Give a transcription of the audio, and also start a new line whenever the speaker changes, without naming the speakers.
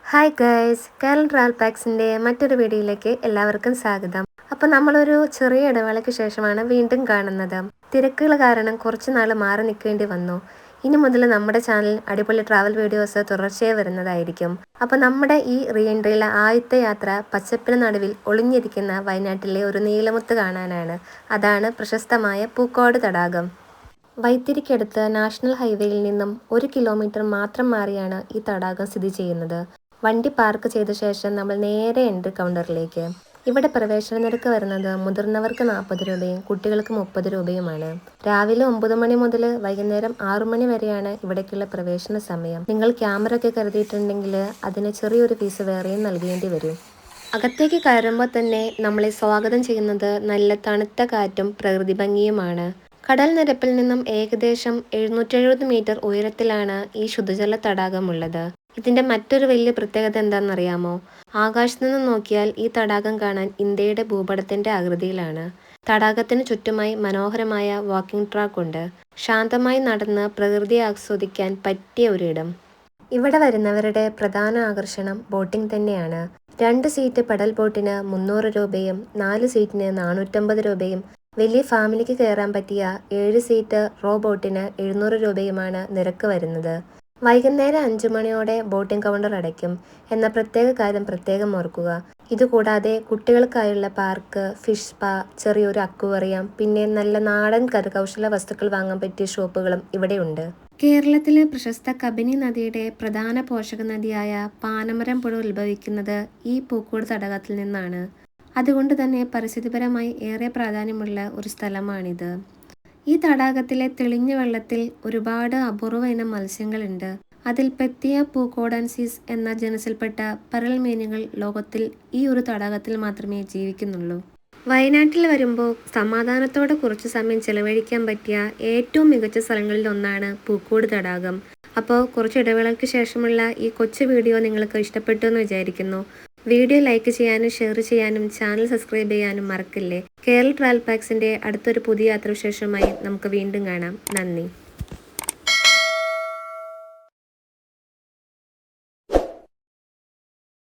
Hi guys, Kerala travel പാക്സിൻ്റെ മറ്റൊരു വീഡിയോയിലേക്ക് എല്ലാവർക്കും സ്വാഗതം. അപ്പോൾ നമ്മളൊരു ചെറിയ ഇടവേളയ്ക്ക് ശേഷമാണ് വീണ്ടും കാണുന്നത്. തിരക്കുകൾ കാരണം കുറച്ച് നാൾ മാറി നിൽക്കേണ്ടി വന്നു. ഇനി മുതൽ നമ്മുടെ ചാനൽ അടിപൊളി ട്രാവൽ വീഡിയോസ് തുടർച്ചയായി വരുന്നതായിരിക്കും. അപ്പോൾ നമ്മുടെ ഈ റീഎൻട്രിയിലെ ആദ്യത്തെ യാത്ര പച്ചപ്പിന് നടുവിൽ ഒളിഞ്ഞിരിക്കുന്ന വയനാട്ടിലെ ഒരു നീലമുത്ത് കാണാനാണ്. അതാണ് പ്രശസ്തമായ പൂക്കോട് തടാകം. വൈത്തിരിക്കടുത്ത് നാഷണൽ ഹൈവേയിൽ നിന്നും 1 കിലോമീറ്റർ മാത്രം മാറിയാണ് ഈ തടാകം സ്ഥിതി ചെയ്യുന്നത്. വണ്ടി പാർക്ക് ചെയ്ത ശേഷം നമ്മൾ നേരെ എൻട്രി കൗണ്ടറിലേക്ക്. ഇവിടെ പ്രവേശന നിരക്ക് വരുന്നത് മുതിർന്നവർക്ക് 40 രൂപയും കുട്ടികൾക്ക് 30 രൂപയുമാണ്. രാവിലെ 9 മണി മുതൽ വൈകുന്നേരം 6 മണി വരെയാണ് ഇവിടേക്കുള്ള പ്രവേശന സമയം. നിങ്ങൾ ക്യാമറ ഒക്കെ കരുതിയിട്ടുണ്ടെങ്കിൽ അതിന് ചെറിയൊരു ഫീസ് വേറെയും നൽകേണ്ടി വരും. അകത്തേക്ക് കയറുമ്പോൾ തന്നെ നമ്മളെ സ്വാഗതം ചെയ്യുന്നത് നല്ല തണുത്ത കാറ്റും പ്രകൃതി ഭംഗിയുമാണ്. കടൽ നിരപ്പിൽ നിന്നും ഏകദേശം 770 മീറ്റർ ഉയരത്തിലാണ് ഈ ശുദ്ധജല തടാകമുള്ളത്. ഇതിന്റെ മറ്റൊരു വലിയ പ്രത്യേകത എന്താണെന്നറിയാമോ? ആകാശത്തു നിന്ന് നോക്കിയാൽ ഈ തടാകം കാണാൻ ഇന്ത്യയുടെ ഭൂപടത്തിന്റെ ആകൃതിയിലാണ്. തടാകത്തിന് ചുറ്റുമായി മനോഹരമായ വാക്കിംഗ് ട്രാക്ക് ഉണ്ട്. ശാന്തമായി നടന്ന് പ്രകൃതിയെ ആസ്വദിക്കാൻ പറ്റിയ ഒരിടം. ഇവിടെ വരുന്നവരുടെ പ്രധാന ആകർഷണം ബോട്ടിംഗ് തന്നെയാണ്. 2 സീറ്റ് പെഡൽ ബോട്ടിന് 300 രൂപയും 4 സീറ്റിന് 450 രൂപയും വലിയ ഫാമിലിക്ക് കയറാൻ പറ്റിയ 7 സീറ്റ് റോ ബോട്ടിന് 700 രൂപയുമാണ് നിരക്ക് വരുന്നത്. വൈകുന്നേരം 5 മണിയോടെ ബോട്ടിംഗ് കൗണ്ടർ അടയ്ക്കും എന്ന പ്രത്യേക കാര്യം പ്രത്യേകം ഓർക്കുക. ഇതുകൂടാതെ കുട്ടികൾക്കായുള്ള പാർക്ക്, ഫിഷ് സ്പാ, ചെറിയൊരു അക്വേറിയം, പിന്നെ നല്ല നാടൻ കരകൗശല വസ്തുക്കൾ വാങ്ങാൻ പറ്റിയ ഷോപ്പുകളും ഇവിടെയുണ്ട്. കേരളത്തിലെ പ്രശസ്ത കബനി നദിയുടെ പ്രധാന പോഷക നദിയായ പാനമരം പുഴ ഉത്ഭവിക്കുന്നത് ഈ പൂക്കോട് തടാകത്തിൽ നിന്നാണ്. അതുകൊണ്ട് തന്നെ പരിസ്ഥിതിപരമായി ഏറെ പ്രാധാന്യമുള്ള ഒരു സ്ഥലമാണിത്. ഈ തടാകത്തിലെ തെളിഞ്ഞ വെള്ളത്തിൽ ഒരുപാട് അപൂർവ ഇനം മത്സ്യങ്ങളുണ്ട്. അതിൽ പെത്തിയ പൂക്കോഡൻസിസ് എന്ന ജനസിൽപ്പെട്ട പരൽ മീനുകൾ ലോകത്തിൽ ഈ ഒരു തടാകത്തിൽ മാത്രമേ ജീവിക്കുന്നുള്ളൂ. വയനാട്ടിൽ വരുമ്പോൾ സമാധാനത്തോടെ കുറച്ച് സമയം ചെലവഴിക്കാൻ പറ്റിയ ഏറ്റവും മികച്ച സ്ഥലങ്ങളിൽ ഒന്നാണ് പൂക്കോട് തടാകം. അപ്പോൾ കുറച്ച് ഇടവേളയ്ക്ക് ശേഷമുള്ള ഈ കൊച്ചു വീഡിയോ നിങ്ങൾക്ക് ഇഷ്ടപ്പെട്ടു എന്ന് വിചാരിക്കുന്നു. വീഡിയോ ലൈക്ക് ചെയ്യാനും ഷെയർ ചെയ്യാനും ചാനൽ സബ്സ്ക്രൈബ് ചെയ്യാനും മറക്കില്ലേ. കേരള ട്രാവൽ പാക്സിൻ്റെ അടുത്തൊരു പുതിയ യാത്രാവിശേഷവുമായി നമുക്ക് വീണ്ടും കാണാം. നന്ദി.